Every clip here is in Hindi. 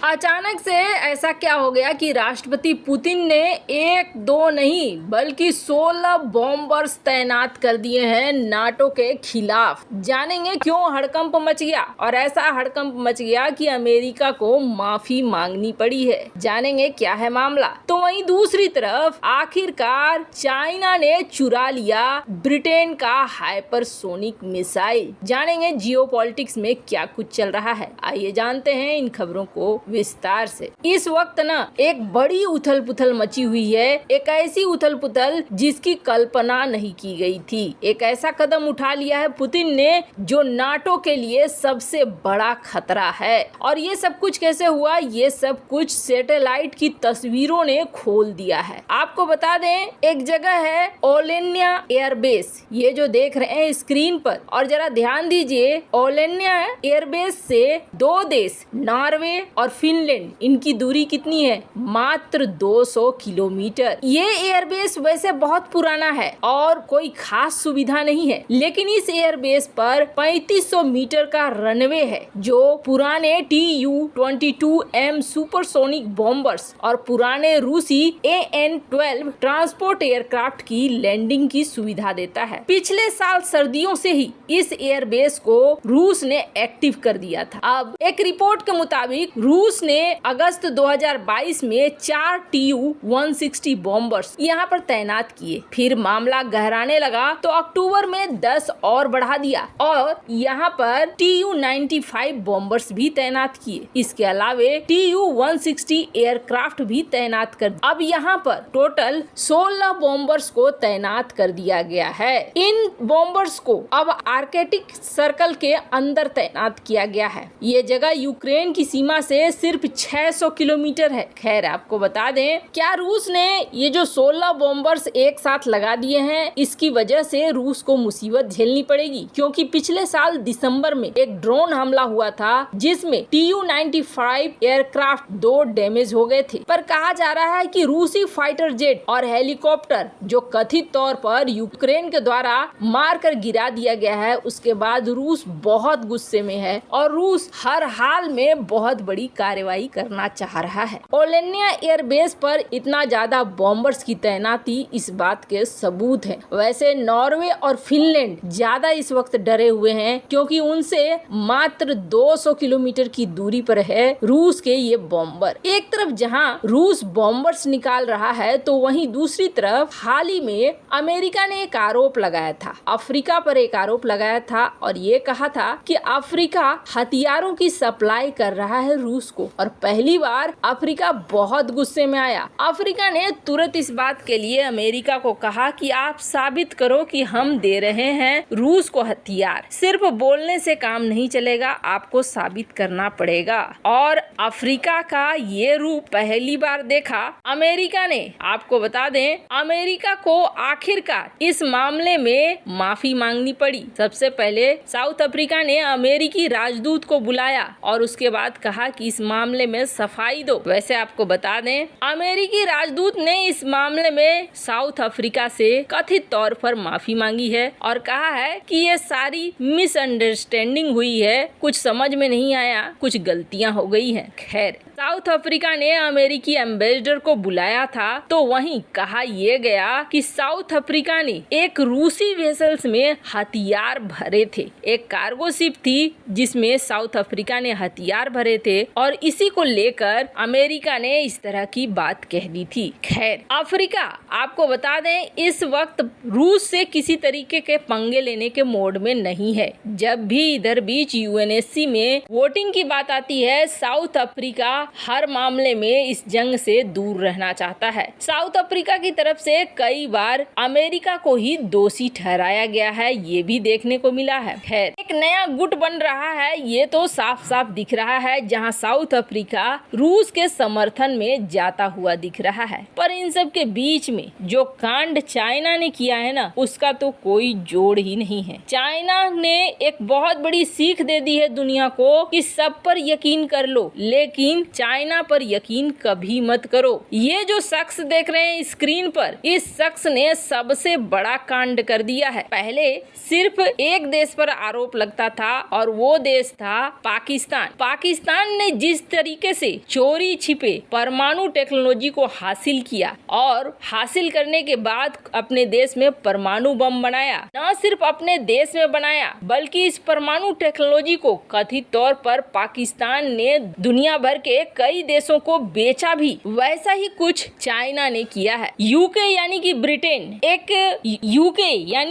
अचानक से ऐसा क्या हो गया कि राष्ट्रपति पुतिन ने एक दो नहीं बल्कि 16 बॉम्बर्स तैनात कर दिए हैं नाटो के खिलाफ। जानेंगे क्यों हड़कंप मच गया, और ऐसा हड़कंप मच गया कि अमेरिका को माफी मांगनी पड़ी है। जानेंगे क्या है मामला। तो वहीं दूसरी तरफ आखिरकार चाइना ने चुरा लिया ब्रिटेन का हाइपरसोनिक मिसाइल। जानेंगे जियोपॉलिटिक्स में क्या कुछ चल रहा है। आइए जानते हैं इन खबरों को विस्तार से। इस वक्त ना एक बड़ी उथल पुथल मची हुई है, एक ऐसी उथल पुथल जिसकी कल्पना नहीं की गई थी। एक ऐसा कदम उठा लिया है पुतिन ने जो नाटो के लिए सबसे बड़ा खतरा है। और ये सब कुछ कैसे हुआ, ये सब कुछ सैटेलाइट की तस्वीरों ने खोल दिया है। आपको बता दें, एक जगह है ओलेन्या एयरबेस, ये जो देख रहे हैं स्क्रीन पर, और जरा ध्यान दीजिए ओलेन्या एयरबेस से दो देश नॉर्वे और फिनलैंड, इनकी दूरी कितनी है, मात्र 200 किलोमीटर। ये एयरबेस वैसे बहुत पुराना है और कोई खास सुविधा नहीं है, लेकिन इस एयरबेस पर 3500 मीटर का रनवे है जो पुराने Tu-22M सुपरसोनिक बॉम्बर्स और पुराने रूसी AN-12 ट्रांसपोर्ट एयरक्राफ्ट की लैंडिंग की सुविधा देता है। पिछले साल सर्दियों से ही इस एयरबेस को रूस ने एक्टिव कर दिया था। अब एक रिपोर्ट के मुताबिक रूस ने अगस्त 2022 में 4 Tu-160 बॉम्बर्स यहाँ पर तैनात किए। फिर मामला गहराने लगा तो अक्टूबर में 10 और बढ़ा दिया और यहाँ पर Tu-95 बॉम्बर्स भी तैनात किए। इसके अलावे Tu-160 एयरक्राफ्ट भी तैनात कर। अब यहाँ पर टोटल 16 बॉम्बर्स को तैनात कर दिया गया है। इन बॉम्बर्स को अब आर्कटिक सर्कल के अंदर तैनात किया गया है। ये जगह यूक्रेन की सीमा से सिर्फ 600 किलोमीटर है। खैर, आपको बता दें, क्या रूस ने ये जो 16 बॉम्बर्स एक साथ लगा दिए हैं, इसकी वजह से रूस को मुसीबत झेलनी पड़ेगी, क्योंकि पिछले साल दिसंबर में एक ड्रोन हमला हुआ था जिसमें Tu-95 एयरक्राफ्ट 2 डैमेज हो गए थे। पर कहा जा रहा है कि रूसी फाइटर जेट और हेलीकॉप्टर जो कथित तौर पर यूक्रेन के द्वारा मार कर गिरा दिया गया है, उसके बाद रूस बहुत गुस्से में है और रूस हर हाल में बहुत बड़ी कार्रवाई करना चाह रहा है। ओलेन्या एयरबेस पर इतना ज्यादा बॉम्बर्स की तैनाती इस बात के सबूत है। वैसे नॉर्वे और फिनलैंड ज्यादा इस वक्त डरे हुए हैं, क्योंकि उनसे मात्र 200 किलोमीटर की दूरी पर है रूस के ये बॉम्बर। एक तरफ जहां रूस बॉम्बर्स निकाल रहा है, तो वहीं दूसरी तरफ हाल ही में अमेरिका ने एक आरोप लगाया था, अफ्रीका पर एक आरोप लगाया था और ये कहा था कि अफ्रीका हथियारों की सप्लाई कर रहा है रूस को। और पहली बार अफ्रीका बहुत गुस्से में आया। अफ्रीका ने तुरंत इस बात के लिए अमेरिका को कहा कि आप साबित करो कि हम दे रहे हैं रूस को हथियार। सिर्फ बोलने से काम नहीं चलेगा, आपको साबित करना पड़ेगा। और अफ्रीका का ये रूप पहली बार देखा अमेरिका ने। आपको बता दें, अमेरिका को आखिरकार इस मामले में माफी मांगनी पड़ी। सबसे पहले साउथ अफ्रीका ने अमेरिकी राजदूत को बुलाया और उसके बाद कहा कि इस मामले में सफाई दो। वैसे आपको बता दें, अमेरिकी राजदूत ने इस मामले में साउथ अफ्रीका से कथित तौर पर माफी मांगी है और कहा है कि ये सारी मिसअंडरस्टैंडिंग हुई है, कुछ समझ में नहीं आया, कुछ गलतियां हो गई हैं। खैर, साउथ अफ्रीका ने अमेरिकी एम्बेसडर को बुलाया था, तो वहीं कहा यह गया कि साउथ अफ्रीका ने एक रूसी वेसल्स में हथियार भरे थे। एक कार्गो शिप थी जिसमें साउथ अफ्रीका ने हथियार भरे थे और इसी को लेकर अमेरिका ने इस तरह की बात कह दी थी। खैर, अफ्रीका आपको बता दें, इस वक्त रूस से किसी तरीके के पंगे लेने के मोड में नहीं है। जब भी इधर बीच यूएनएससी में वोटिंग की बात आती है, साउथ अफ्रीका हर मामले में इस जंग से दूर रहना चाहता है। साउथ अफ्रीका की तरफ से कई बार अमेरिका को ही दोषी ठहराया गया है, ये भी देखने को मिला है। खैर, एक नया गुट बन रहा है, ये तो साफ साफ दिख रहा है, जहां साउथ अफ्रीका रूस के समर्थन में जाता हुआ दिख रहा है। पर इन सब के बीच में जो कांड चाइना ने किया है ना, उसका तो कोई जोड़ ही नहीं है। चाइना ने एक बहुत बड़ी सीख दे दी है दुनिया को कि सब पर यकीन कर लो, लेकिन चाइना पर यकीन कभी मत करो। ये जो शख्स देख रहे हैं स्क्रीन पर, इस शख्स ने सबसे बड़ा कांड कर दिया है। पहले सिर्फ एक देश पर आरोप लगता था और वो देश था पाकिस्तान। पाकिस्तान ने जिस तरीके से चोरी छिपे परमाणु टेक्नोलॉजी को हासिल किया और हासिल करने के बाद अपने देश में परमाणु बम बनाया, न सिर्फ अपने देश में बनाया बल्कि इस परमाणु टेक्नोलॉजी को कथित तौर पर पाकिस्तान ने दुनिया भर के कई देशों को बेचा भी, वैसा ही कुछ चाइना ने किया है। यूके यानी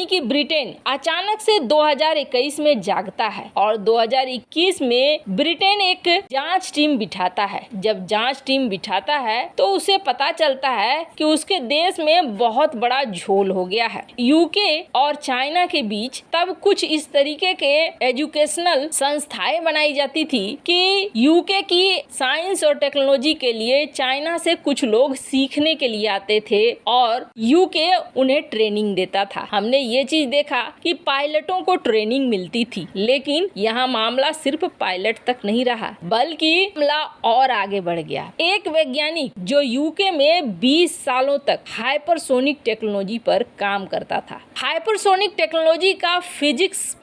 कि ब्रिटेन अचानक से 2021 में जागता है और 2021 में ब्रिटेन एक जांच टीम बिठाता है। जब जांच टीम बिठाता है तो उसे पता चलता है कि उसके देश में बहुत बड़ा झोल हो गया है। यूके और चाइना के बीच तब कुछ इस तरीके के एजुकेशनल संस्थाएं बनाई जाती थी कि यूके की साइंस और टेक्नोलॉजी के लिए चाइना से कुछ लोग सीखने के लिए आते थे और यूके उन्हें ट्रेनिंग देता था। हमने ये चीज देखा कि पायलटों को ट्रेनिंग मिलती थी, लेकिन यहाँ मामला सिर्फ पायलट तक नहीं रहा बल्कि मामला और आगे बढ़ गया। एक वैज्ञानिक जो यूके में 20 सालों तक हाइपरसोनिक टेक्नोलॉजी पर काम करता था। हाइपरसोनिक टेक्नोलॉजी का फिजिक्स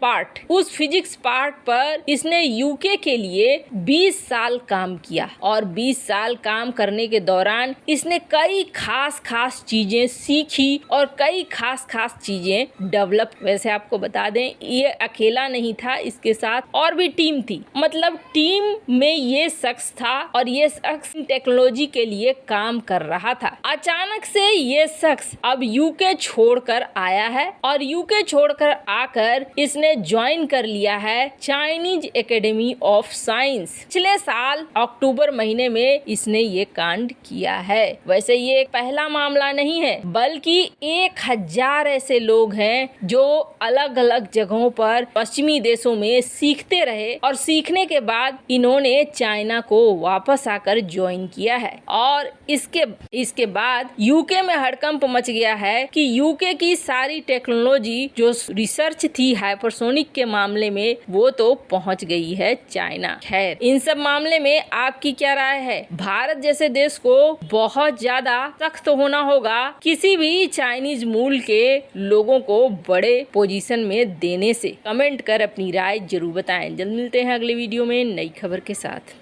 पार्ट पर इसने यूके के लिए 20 साल काम किया और 20 साल काम करने के दौरान इसने कई खास चीजें सीखी और कई खास चीजें डेवलप। वैसे आपको बता दें ये अकेला नहीं था, इसके साथ और भी टीम थी। मतलब टीम में ये शख्स था और ये शख्स टेक्नोलॉजी के लिए काम कर रहा था। अचानक से ये शख्स अब यूके छोड़कर आया है और यूके छोड़कर आकर इसने ज्वाइन कर लिया है चाइनीज एकेडमी ऑफ साइंस। पिछले साल अक्टूबर महीने में इसने ये कांड किया है। वैसे ये एक पहला मामला नहीं है बल्कि 1000 ऐसे लोग हैं जो अलग अलग जगहों पर पश्चिमी देशों में सीखते रहे और सीखने के बाद इन्होंने चाइना को वापस आकर ज्वाइन किया है और इसके बाद यूके में हड़कंप मच गया है कि यूके की सारी टेक्नोलॉजी जो रिसर्च थी हाइपरसोनिक के मामले में वो तो पहुंच गई है चाइना। खैर, इन सब मामले में आपकी क्या राय है? भारत जैसे देश को बहुत ज्यादा सख्त होना होगा किसी भी चाइनीज मूल के लोगों को बड़े पोजीशन में देने से। कमेंट कर अपनी राय जरूर बताएं। जल्द मिलते हैं अगले वीडियो में नई खबर के साथ।